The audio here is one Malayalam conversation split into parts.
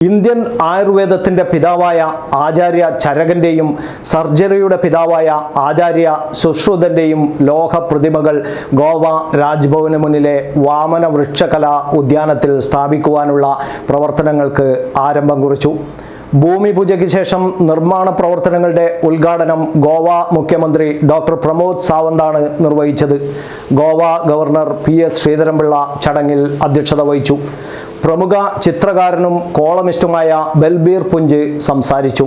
ഇന്ത്യൻ ആയുർവേദത്തിൻ്റെ പിതാവായ ആചാര്യ ചരകൻ്റെയും സർജറിയുടെ പിതാവായ ആചാര്യ സുശ്രുതൻ്റെയും ലോഹ പ്രതിമകൾ ഗോവ രാജ്ഭവന് മുന്നിലെ വാമന വൃക്ഷകലാ ഉദ്യാനത്തിൽ സ്ഥാപിക്കുവാനുള്ള പ്രവർത്തനങ്ങൾക്ക് ആരംഭം കുറിച്ചു. ഭൂമി പൂജയ്ക്ക് ശേഷം നിർമ്മാണ പ്രവർത്തനങ്ങളുടെ ഉദ്ഘാടനം ഗോവ മുഖ്യമന്ത്രി ഡോക്ടർ പ്രമോദ് സാവന്താണ് നിർവഹിച്ചത്. ഗോവ ഗവർണർ PS ശ്രീധരൻപിള്ള ചടങ്ങിൽ അധ്യക്ഷത വഹിച്ചു. പ്രമുഖ ചിത്രകാരനും കോളമിസ്റ്റുമായ ബൽബീർ പുഞ്ച് സംസാരിച്ചു.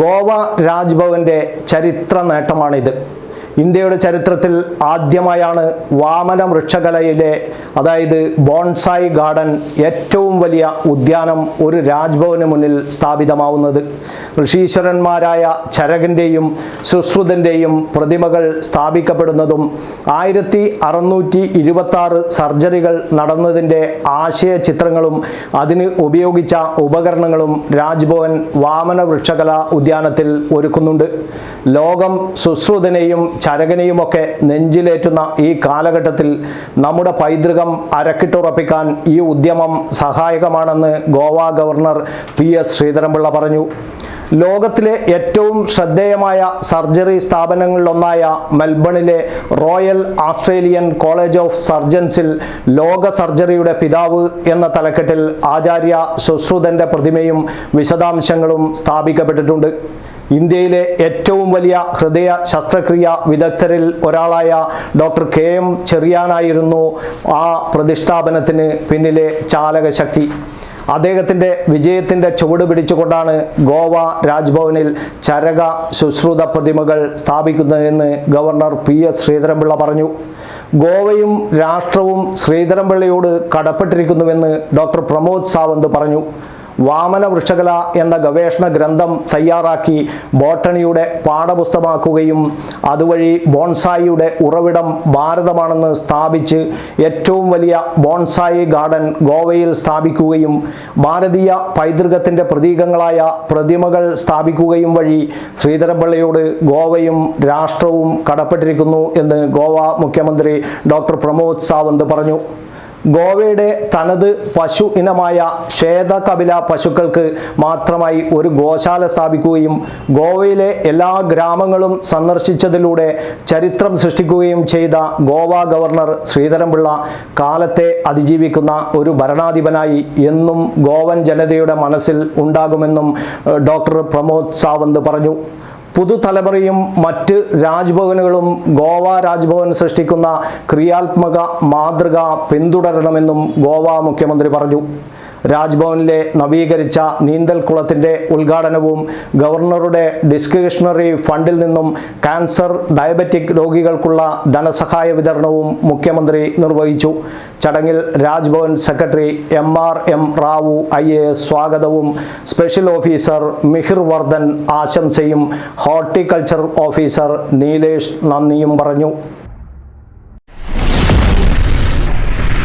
ഗോവ രാജ്ഭവൻ്റെ ചരിത്ര നേട്ടമാണിത്. ഇന്ത്യയുടെ ചരിത്രത്തിൽ ആദ്യമായാണ് വാമന വൃക്ഷകലയിലെ അതായത് ബോൺസായി ഗാർഡൻ ഏറ്റവും വലിയ ഉദ്യാനം ഒരു രാജ്ഭവന് മുന്നിൽ സ്ഥാപിതമാവുന്നത്. ഋഷീശ്വരന്മാരായ ചരകൻ്റെയും സുശ്രുതൻ്റെയും പ്രതിമകൾ സ്ഥാപിക്കപ്പെടുന്നതും 1626 സർജറികൾ നടന്നതിൻ്റെ ആശയ ചിത്രങ്ങളും അതിന് ഉപയോഗിച്ച ഉപകരണങ്ങളും രാജ്ഭവൻ വാമന വൃക്ഷകലാ ഉദ്യാനത്തിൽ ഒരുക്കുന്നുണ്ട്. ലോകം സുശ്രുതനെയും ചരകനെയുമൊക്കെ നെഞ്ചിലേറ്റുന്ന ഈ കാലഘട്ടത്തിൽ നമ്മുടെ പൈതൃകം അരക്കിട്ടുറപ്പിക്കാൻ ഈ ഉദ്യമം സഹായകമാണെന്ന് ഗോവ ഗവർണർ PS ശ്രീധരൻപിള്ള പറഞ്ഞു. ലോകത്തിലെ ഏറ്റവും ശ്രദ്ധേയമായ സർജറി സ്ഥാപനങ്ങളിലൊന്നായ മെൽബണിലെ റോയൽ ആസ്ട്രേലിയൻ കോളേജ് ഓഫ് സർജൻസിൽ ലോക സർജറിയുടെ പിതാവ് എന്ന തലക്കെട്ടിൽ ആചാര്യ സുശ്രുതൻ്റെ പ്രതിമയും വിശദാംശങ്ങളും സ്ഥാപിക്കപ്പെട്ടിട്ടുണ്ട്. ഇന്ത്യയിലെ ഏറ്റവും വലിയ ഹൃദയ ശസ്ത്രക്രിയ വിദഗ്ധരിൽ ഒരാളായ ഡോക്ടർ KM ചെറിയാനായിരുന്നു ആ പ്രതിഷ്ഠാപനത്തിന് പിന്നിലെ ചാലകശക്തി. അദ്ദേഹത്തിൻ്റെ വിജയത്തിൻ്റെ ചുവട് പിടിച്ചുകൊണ്ടാണ് ഗോവ രാജ്ഭവനിൽ ചരക സുശ്രുത പ്രതിമകൾ സ്ഥാപിക്കുന്നതെന്ന് ഗവർണർ PS ശ്രീധരൻപിള്ള പറഞ്ഞു. ഗോവയും രാഷ്ട്രവും ശ്രീധരൻപിള്ളയോട് കടപ്പെട്ടിരിക്കുന്നുവെന്ന് ഡോക്ടർ പ്രമോദ് സാവന്ത് പറഞ്ഞു. വാമന വൃക്ഷകല എന്ന ഗവേഷണ ഗ്രന്ഥം തയ്യാറാക്കി ബോട്ടണിയുടെ പാഠപുസ്തകമാക്കുകയും അതുവഴി ബോൺസായിയുടെ ഉറവിടം ഭാരതമാണെന്ന് സ്ഥാപിച്ച് ഏറ്റവും വലിയ ബോൺസായി ഗാർഡൻ ഗോവയിൽ സ്ഥാപിക്കുകയും ഭാരതീയ പൈതൃകത്തിൻ്റെ പ്രതീകങ്ങളായ പ്രതിമകൾ സ്ഥാപിക്കുകയും വഴി ശ്രീധരൻപിള്ളയോട് ഗോവയും രാഷ്ട്രവും കടപ്പെട്ടിരിക്കുന്നു എന്ന് ഗോവ മുഖ്യമന്ത്രി ഡോക്ടർ പ്രമോദ് സാവന്ത് പറഞ്ഞു. ഗോവയുടെ തനത് പശു ഇനമായ ശ്വേതകപില പശുക്കൾക്ക് മാത്രമായി ഒരു ഗോശാല സ്ഥാപിക്കുകയും ഗോവയിലെ എല്ലാ ഗ്രാമങ്ങളും സന്ദർശിച്ചതിലൂടെ ചരിത്രം സൃഷ്ടിക്കുകയും ചെയ്ത ഗോവ ഗവർണർ ശ്രീധരൻപിള്ള കാലത്തെ അതിജീവിക്കുന്ന ഒരു ഭരണാധിപനായി എന്നും ഗോവൻ ജനതയുടെ മനസ്സിൽ ഉണ്ടാകുമെന്നും ഡോക്ടർ പ്രമോദ് സാവന്ത് പറഞ്ഞു. പുതുതലമുറയും മറ്റ് രാജ്ഭവനുകളും ഗോവ രാജ്ഭവൻ സൃഷ്ടിക്കുന്ന ക്രിയാത്മക മാതൃക പിന്തുടരണമെന്നും ഗോവ മുഖ്യമന്ത്രി പറഞ്ഞു. രാജ്ഭവനിലെ നവീകരിച്ച നീന്തൽക്കുളത്തിൻ്റെ ഉദ്ഘാടനവും ഗവർണറുടെ ഡിസ്ക്രിഷണറി ഫണ്ടിൽ നിന്നും ക്യാൻസർ ഡയബറ്റിക് രോഗികൾക്കുള്ള ധനസഹായ വിതരണവും മുഖ്യമന്ത്രി നിർവഹിച്ചു. ചടങ്ങിൽ Rajbhavan secretary MRM Rao IAS സ്വാഗതവും സ്പെഷ്യൽ ഓഫീസർ മിഹിർ വർദ്ധൻ ആശംസയും ഹോർട്ടിക്കൾച്ചർ ഓഫീസർ നീലേഷ് നന്ദിയും പറഞ്ഞു.